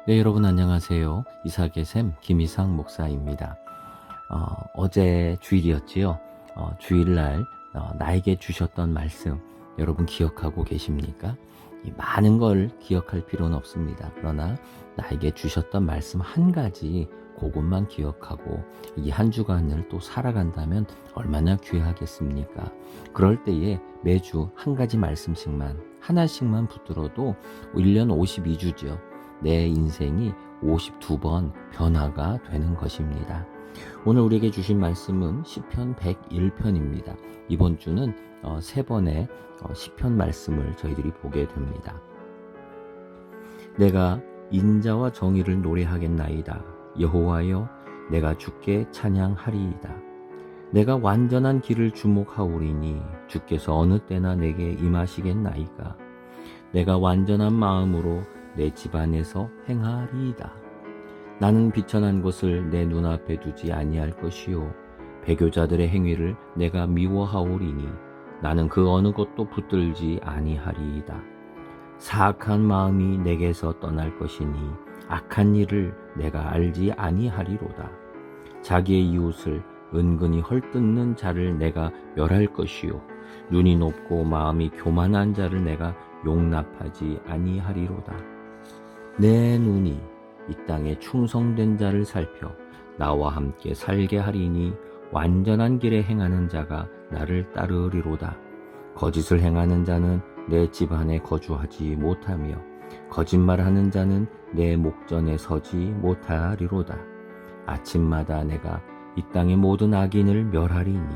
네, 여러분 안녕하세요. 이삭의 샘 김이상 목사입니다. 어제 주일이었지요. 주일날 나에게 주셨던 말씀 여러분 기억하고 계십니까? 많은 걸 기억할 필요는 없습니다. 그러나 나에게 주셨던 말씀 한 가지 그것만 기억하고 이 한 주간을 또 살아간다면 얼마나 귀하겠습니까? 그럴 때에 매주 한 가지 말씀씩만 하나씩만 붙들어도 1년 52주죠. 내 인생이 52번 변화가 되는 것입니다. 오늘 우리에게 주신 말씀은 시편 101편입니다. 이번 주는 세 번의 시편 말씀을 저희들이 보게 됩니다. 내가 인자와 정의를 노래하겠나이다. 여호와여, 내가 주께 찬양하리이다. 내가 완전한 길을 주목하오리니 주께서 어느 때나 내게 임하시겠나이까. 내가 완전한 마음으로 내 집안에서 행하리이다. 나는 비천한 것을 내 눈앞에 두지 아니할 것이요 배교자들의 행위를 내가 미워하오리니 나는 그 어느 것도 붙들지 아니하리이다. 사악한 마음이 내게서 떠날 것이니 악한 일을 내가 알지 아니하리로다. 자기의 이웃을 은근히 헐뜯는 자를 내가 멸할 것이요 눈이 높고 마음이 교만한 자를 내가 용납하지 아니하리로다. 내 눈이 이 땅에 충성된 자를 살펴 나와 함께 살게 하리니 완전한 길에 행하는 자가 나를 따르리로다. 거짓을 행하는 자는 내 집안에 거주하지 못하며 거짓말하는 자는 내 목전에 서지 못하리로다. 아침마다 내가 이 땅의 모든 악인을 멸하리니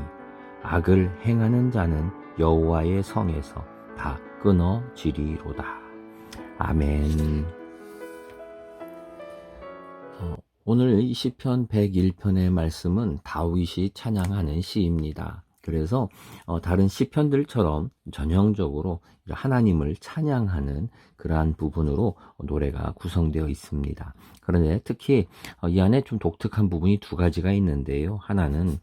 악을 행하는 자는 여호와의 성에서 다 끊어지리로다. 아멘. 오늘 이 시편 101편의 말씀은 다윗이 찬양하는 시입니다. 그래서 다른 시편들처럼 전형적으로 하나님을 찬양하는 그러한 부분으로 노래가 구성되어 있습니다. 그런데 특히 이 안에 좀 독특한 부분이 두 가지가 있는데요. 하나는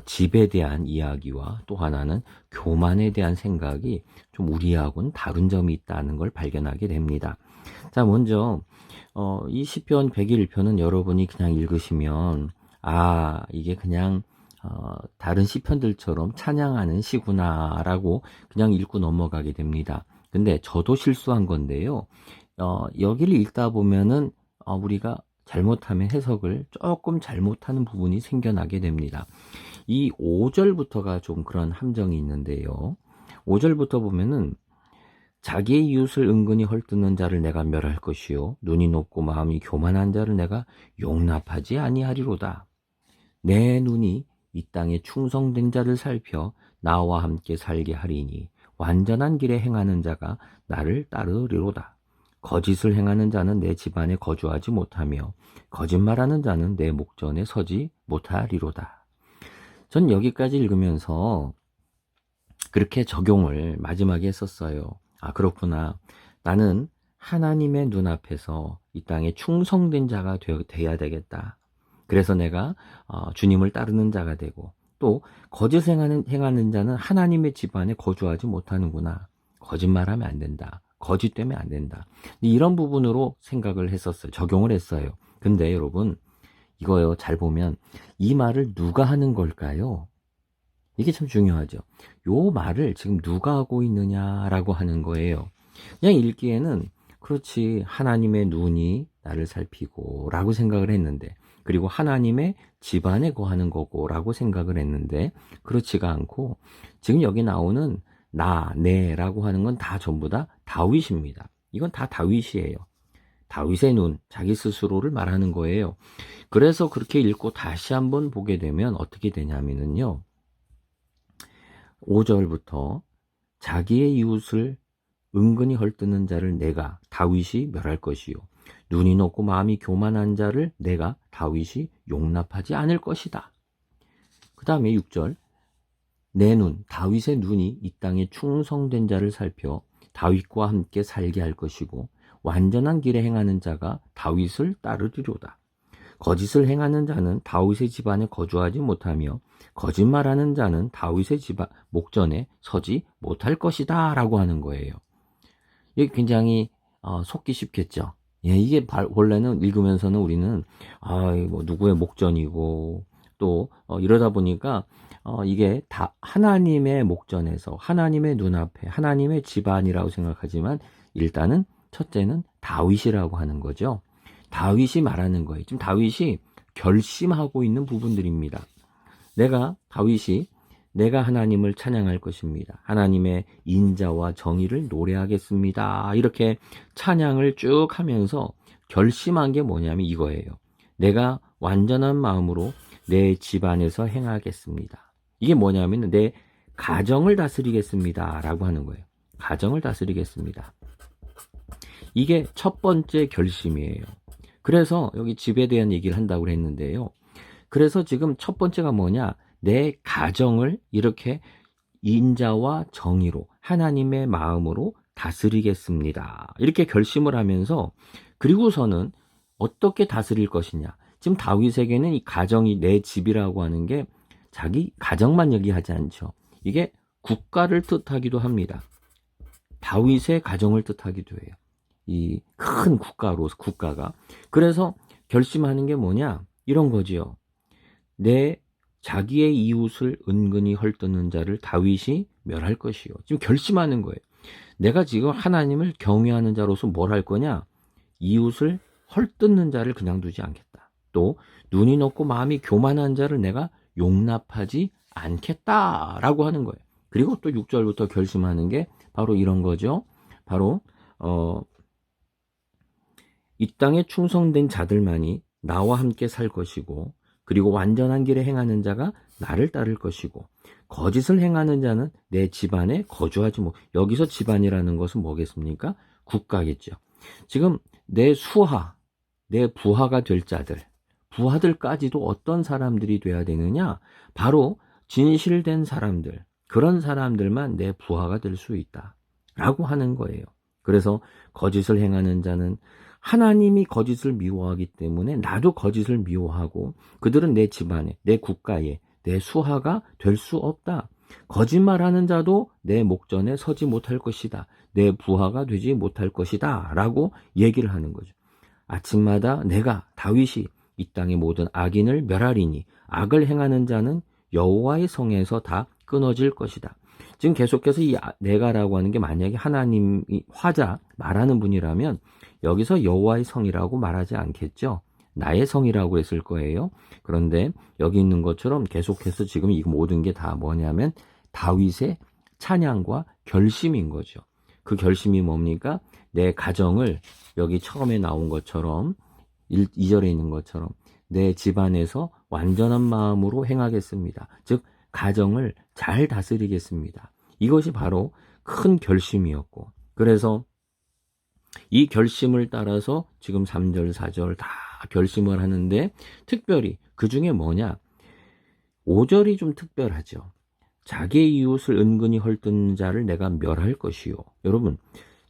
집에 대한 이야기와 또 하나는 교만에 대한 생각이 좀 우리하고는 다른 점이 있다는 걸 발견하게 됩니다. 자, 먼저 이 시편 101편은 여러분이 그냥 읽으시면 이게 그냥 다른 시편들처럼 찬양하는 시구나 라고 그냥 읽고 넘어가게 됩니다. 근데 저도 실수한 건데요. 여기를 읽다 보면은 우리가 잘못하면 해석을 조금 잘못하는 부분이 생겨나게 됩니다. 이 5절부터가 좀 그런 함정이 있는데요. 5절부터 보면은 자기의 이웃을 은근히 헐뜯는 자를 내가 멸할 것이요 눈이 높고 마음이 교만한 자를 내가 용납하지 아니하리로다. 내 눈이 이 땅에 충성된 자를 살펴 나와 함께 살게 하리니 완전한 길에 행하는 자가 나를 따르리로다. 거짓을 행하는 자는 내 집안에 거주하지 못하며 거짓말하는 자는 내 목전에 서지 못하리로다. 전 여기까지 읽으면서 그렇게 적용을 마지막에 했었어요. 그렇구나. 나는 하나님의 눈앞에서 이 땅에 충성된 자가 돼야 되겠다. 그래서 내가 주님을 따르는 자가 되고 또 거짓 행하는 자는 하나님의 집안에 거주하지 못하는구나. 거짓말하면 안 된다. 거짓되면 안 된다. 이런 부분으로 생각을 했었어요. 적용을 했어요. 근데 여러분 이거요, 잘 보면 이 말을 누가 하는 걸까요? 이게 참 중요하죠. 요 말을 지금 누가 하고 있느냐라고 하는 거예요. 그냥 읽기에는 그렇지, 하나님의 눈이 나를 살피고 라고 생각을 했는데, 그리고 하나님의 집안에 거하는 거고 라고 생각을 했는데, 그렇지가 않고 지금 여기 나오는 내라고 하는 건 다 전부 다 다윗입니다. 이건 다 다윗이에요. 다윗의 눈, 자기 스스로를 말하는 거예요. 그래서 그렇게 읽고 다시 한번 보게 되면 어떻게 되냐면요, 5절부터 자기의 이웃을 은근히 헐뜯는 자를 내가 다윗이 멸할 것이요 눈이 높고 마음이 교만한 자를 내가 다윗이 용납하지 않을 것이다. 그 다음에 6절 내 눈, 다윗의 눈이 이 땅에 충성된 자를 살펴 다윗과 함께 살게 할 것이고 완전한 길에 행하는 자가 다윗을 따르리로다. 거짓을 행하는 자는 다윗의 집안에 거주하지 못하며 거짓말하는 자는 다윗의 집안 목전에 서지 못할 것이다 라고 하는 거예요. 이게 굉장히 속기 쉽겠죠. 예, 이게 원래는 읽으면서는 우리는, 뭐, 누구의 목전이고, 또, 이러다 보니까, 이게 다 하나님의 목전에서, 하나님의 눈앞에, 하나님의 집안이라고 생각하지만, 일단은, 첫째는 다윗이라고 하는 거죠. 다윗이 말하는 거예요. 지금 다윗이 결심하고 있는 부분들입니다. 다윗이 내가 하나님을 찬양할 것입니다. 하나님의 인자와 정의를 노래하겠습니다. 이렇게 찬양을 쭉 하면서 결심한 게 뭐냐면 이거예요. 내가 완전한 마음으로 내 집안에서 행하겠습니다. 이게 뭐냐면 내 가정을 다스리겠습니다. 라고 하는 거예요. 가정을 다스리겠습니다. 이게 첫 번째 결심이에요. 그래서 여기 집에 대한 얘기를 한다고 했는데요. 그래서 지금 첫 번째가 뭐냐? 내 가정을 이렇게 인자와 정의로 하나님의 마음으로 다스리겠습니다. 이렇게 결심을 하면서 그리고서는 어떻게 다스릴 것이냐. 지금 다윗에게는 이 가정이 내 집이라고 하는 게 자기 가정만 얘기하지 않죠. 이게 국가를 뜻하기도 합니다. 다윗의 가정을 뜻하기도 해요. 이 큰 국가가. 그래서 결심하는 게 뭐냐? 이런 거지요. 내 자기의 이웃을 은근히 헐뜯는 자를 다윗이 멸할 것이요. 지금 결심하는 거예요. 내가 지금 하나님을 경외하는 자로서 뭘 할 거냐? 이웃을 헐뜯는 자를 그냥 두지 않겠다. 또 눈이 높고 마음이 교만한 자를 내가 용납하지 않겠다라고 하는 거예요. 그리고 또 6절부터 결심하는 게 바로 이런 거죠. 바로 이 땅에 충성된 자들만이 나와 함께 살 것이고 그리고 완전한 길에 행하는 자가 나를 따를 것이고 거짓을 행하는 자는 내 집안에 거주하지 못. 여기서 집안이라는 것은 뭐겠습니까? 국가겠죠. 지금 내 부하가 될 자들, 부하들까지도 어떤 사람들이 돼야 되느냐? 바로 진실된 사람들, 그런 사람들만 내 부하가 될 수 있다. 라고 하는 거예요. 그래서 거짓을 행하는 자는 하나님이 거짓을 미워하기 때문에 나도 거짓을 미워하고 그들은 내 집안에, 내 국가에, 내 수하가 될 수 없다. 거짓말하는 자도 내 목전에 서지 못할 것이다. 내 부하가 되지 못할 것이다. 라고 얘기를 하는 거죠. 아침마다 내가 다윗이 이 땅의 모든 악인을 멸하리니 악을 행하는 자는 여호와의 성에서 다 끊어질 것이다. 지금 계속해서 이 내가라고 하는 게 만약에 하나님이 화자 말하는 분이라면 여기서 여호와의 성이라고 말하지 않겠죠. 나의 성이라고 했을 거예요. 그런데 여기 있는 것처럼 계속해서 지금 이 모든 게 다 뭐냐면 다윗의 찬양과 결심인 거죠. 그 결심이 뭡니까? 내 가정을 여기 처음에 나온 것처럼 2절에 있는 것처럼 내 집안에서 완전한 마음으로 행하겠습니다. 즉 가정을 잘 다스리겠습니다. 이것이 바로 큰 결심이었고 그래서 이 결심을 따라서 지금 3절, 4절 다 결심을 하는데 특별히 그 중에 뭐냐? 5절이 좀 특별하죠. 자기의 이웃을 은근히 헐뜯는 자를 내가 멸할 것이요. 여러분,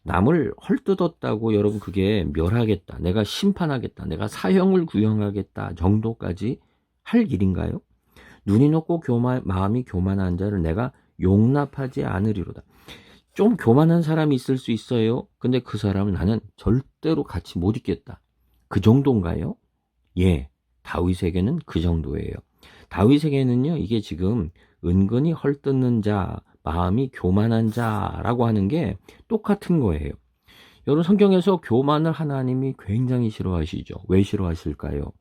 남을 헐뜯었다고 여러분 그게 멸하겠다. 내가 심판하겠다. 내가 사형을 구형하겠다 정도까지 할 일인가요? 눈이 높고 마음이 교만한 자를 내가 용납하지 않으리로다. 좀 교만한 사람이 있을 수 있어요. 근데 그 사람은 나는 절대로 같이 못 있겠다. 그 정도인가요? 예, 다윗에게는 그 정도예요. 다윗에게는요, 이게 지금 은근히 헐뜯는 자, 마음이 교만한 자라고 하는 게 똑같은 거예요. 여러분 성경에서 교만을 하나님이 굉장히 싫어하시죠. 왜 싫어하실까요?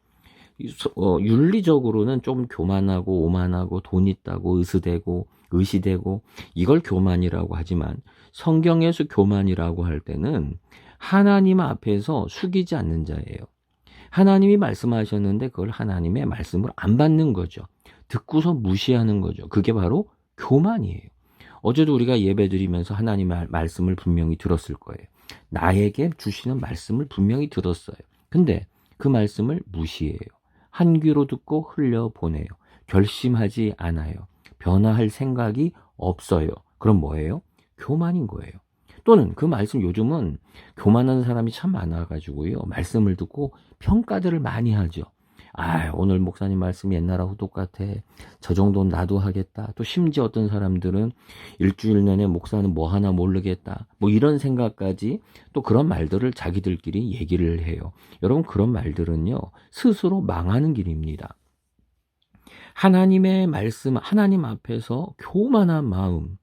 윤리적으로는 좀 교만하고 오만하고 돈 있다고 의시되고 이걸 교만이라고 하지만 성경에서 교만이라고 할 때는 하나님 앞에서 숙이지 않는 자예요. 하나님이 말씀하셨는데 그걸 하나님의 말씀을 안 받는 거죠. 듣고서 무시하는 거죠. 그게 바로 교만이에요. 어제도 우리가 예배드리면서 하나님의 말씀을 분명히 들었을 거예요. 나에게 주시는 말씀을 분명히 들었어요. 근데 그 말씀을 무시해요. 한 귀로 듣고 흘려보내요. 결심하지 않아요. 변화할 생각이 없어요. 그럼 뭐예요? 교만인 거예요. 또는 그 말씀 요즘은 교만한 사람이 참 많아가지고요. 말씀을 듣고 평가들을 많이 하죠. 오늘 목사님 말씀이 옛날하고 똑같아. 저 정도는 나도 하겠다. 또 심지어 어떤 사람들은 일주일 내내 목사는 뭐 하나 모르겠다. 뭐 이런 생각까지 또 그런 말들을 자기들끼리 얘기를 해요. 여러분, 그런 말들은요, 스스로 망하는 길입니다. 하나님의 말씀, 하나님 앞에서 교만한 마음,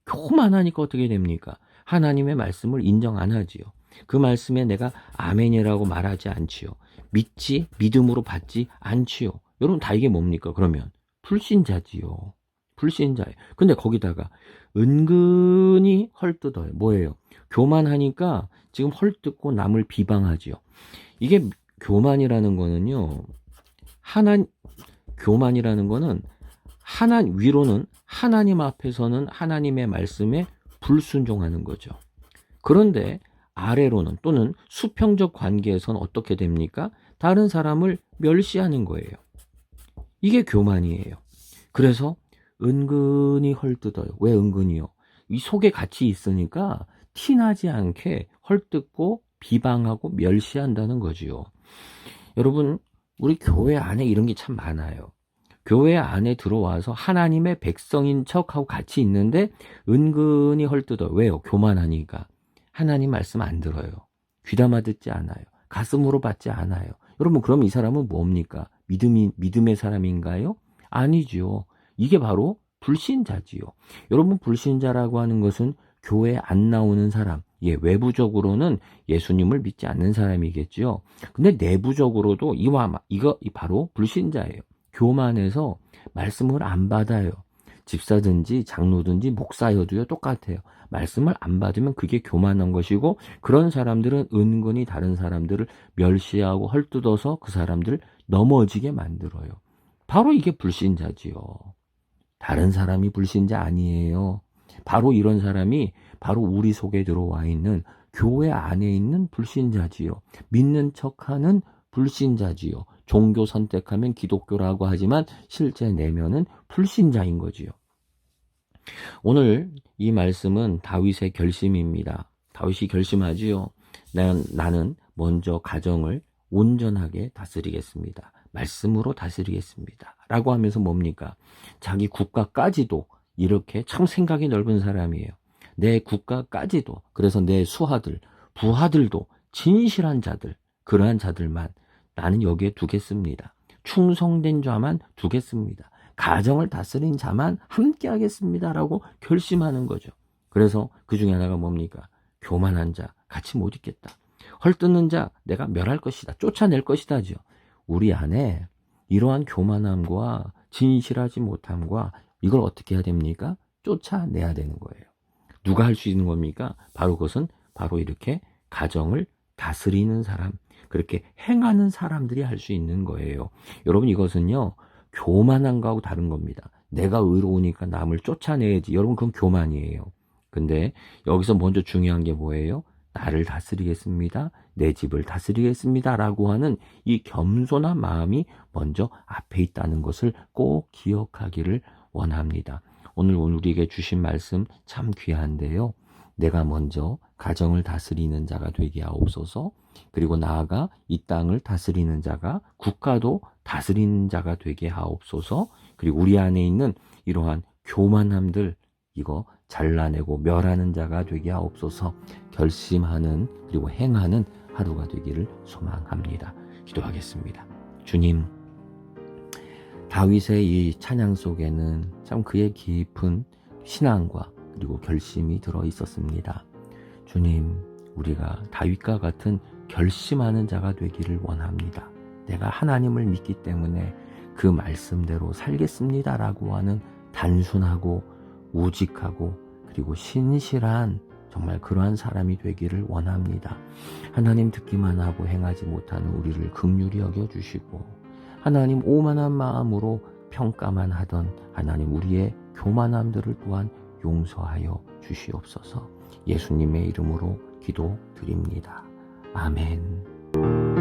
교만하니까 어떻게 됩니까? 하나님의 말씀을 인정 안 하지요. 그 말씀에 내가 아멘이라고 말하지 않지요. 믿음으로 받지 않지요. 여러분, 다 이게 뭡니까? 그러면 불신자지요. 불신자예요. 근데 거기다가 은근히 헐뜯어요. 뭐예요? 교만하니까 지금 헐뜯고 남을 비방하지요. 이게 교만이라는 거는요. 교만이라는 거는 위로는 하나님 앞에서는 하나님의 말씀에 불순종하는 거죠. 그런데 아래로는 또는 수평적 관계에서는 어떻게 됩니까? 다른 사람을 멸시하는 거예요. 이게 교만이에요. 그래서 은근히 헐뜯어요. 왜 은근히요? 이 속에 같이 있으니까 티나지 않게 헐뜯고 비방하고 멸시한다는 거지요. 여러분, 우리 교회 안에 이런 게 참 많아요. 교회 안에 들어와서 하나님의 백성인 척하고 같이 있는데 은근히 헐뜯어요. 왜요? 교만하니까. 하나님 말씀 안 들어요. 귀담아 듣지 않아요. 가슴으로 받지 않아요. 여러분, 그럼 이 사람은 뭡니까? 믿음의 사람인가요? 아니죠. 이게 바로 불신자지요. 여러분, 불신자라고 하는 것은 교회에 안 나오는 사람, 외부적으로는 예수님을 믿지 않는 사람이겠죠. 근데 내부적으로도 이거 바로 불신자예요. 교만해서 말씀을 안 받아요. 집사든지 장로든지 목사여도요, 똑같아요. 말씀을 안 받으면 그게 교만한 것이고, 그런 사람들은 은근히 다른 사람들을 멸시하고 헐뜯어서 그 사람들을 넘어지게 만들어요. 바로 이게 불신자지요. 다른 사람이 불신자 아니에요. 바로 이런 사람이 바로 우리 속에 들어와 있는 교회 안에 있는 불신자지요. 믿는 척하는 불신자지요. 종교 선택하면 기독교라고 하지만 실제 내면은 불신자인 거지요. 오늘 이 말씀은 다윗의 결심입니다. 다윗이 결심하지요. 나는 먼저 가정을 온전하게 다스리겠습니다. 말씀으로 다스리겠습니다. 라고 하면서 뭡니까? 자기 국가까지도 이렇게 참 생각이 넓은 사람이에요. 내 국가까지도, 그래서 내 수하들, 부하들도 진실한 자들, 그러한 자들만 나는 여기에 두겠습니다. 충성된 자만 두겠습니다. 가정을 다스린 자만 함께 하겠습니다. 라고 결심하는 거죠. 그래서 그 중에 하나가 뭡니까? 교만한 자 같이 못 있겠다. 헐뜯는 자 내가 멸할 것이다. 쫓아낼 것이다죠. 우리 안에 이러한 교만함과 진실하지 못함과 이걸 어떻게 해야 됩니까? 쫓아내야 되는 거예요. 누가 할 수 있는 겁니까? 바로 그것은 바로 이렇게 가정을 다스리는 사람, 그렇게 행하는 사람들이 할 수 있는 거예요. 여러분, 이것은요, 교만한 거하고 다른 겁니다. 내가 의로우니까 남을 쫓아내야지. 여러분, 그건 교만이에요. 근데 여기서 먼저 중요한 게 뭐예요? 나를 다스리겠습니다. 내 집을 다스리겠습니다. 라고 하는 이 겸손한 마음이 먼저 앞에 있다는 것을 꼭 기억하기를 원합니다. 오늘 우리에게 주신 말씀 참 귀한데요. 내가 먼저 가정을 다스리는 자가 되게 하옵소서. 그리고 나아가 이 땅을 다스리는 자가, 국가도 다스리는 자가 되게 하옵소서. 그리고 우리 안에 있는 이러한 교만함들, 이거 잘라내고 멸하는 자가 되게 하옵소서. 결심하는 그리고 행하는 하루가 되기를 소망합니다. 기도하겠습니다. 주님, 다윗의 이 찬양 속에는 참 그의 깊은 신앙과 그리고 결심이 들어 있었습니다. 주님, 우리가 다윗과 같은 결심하는 자가 되기를 원합니다. 내가 하나님을 믿기 때문에 그 말씀대로 살겠습니다라고 하는 단순하고 우직하고 그리고 신실한 정말 그러한 사람이 되기를 원합니다. 하나님 듣기만 하고 행하지 못하는 우리를 긍휼히 여겨주시고, 하나님 오만한 마음으로 평가만 하던 하나님 우리의 교만함들을 또한 용서하여 주시옵소서. 예수님의 이름으로 기도드립니다. 아멘.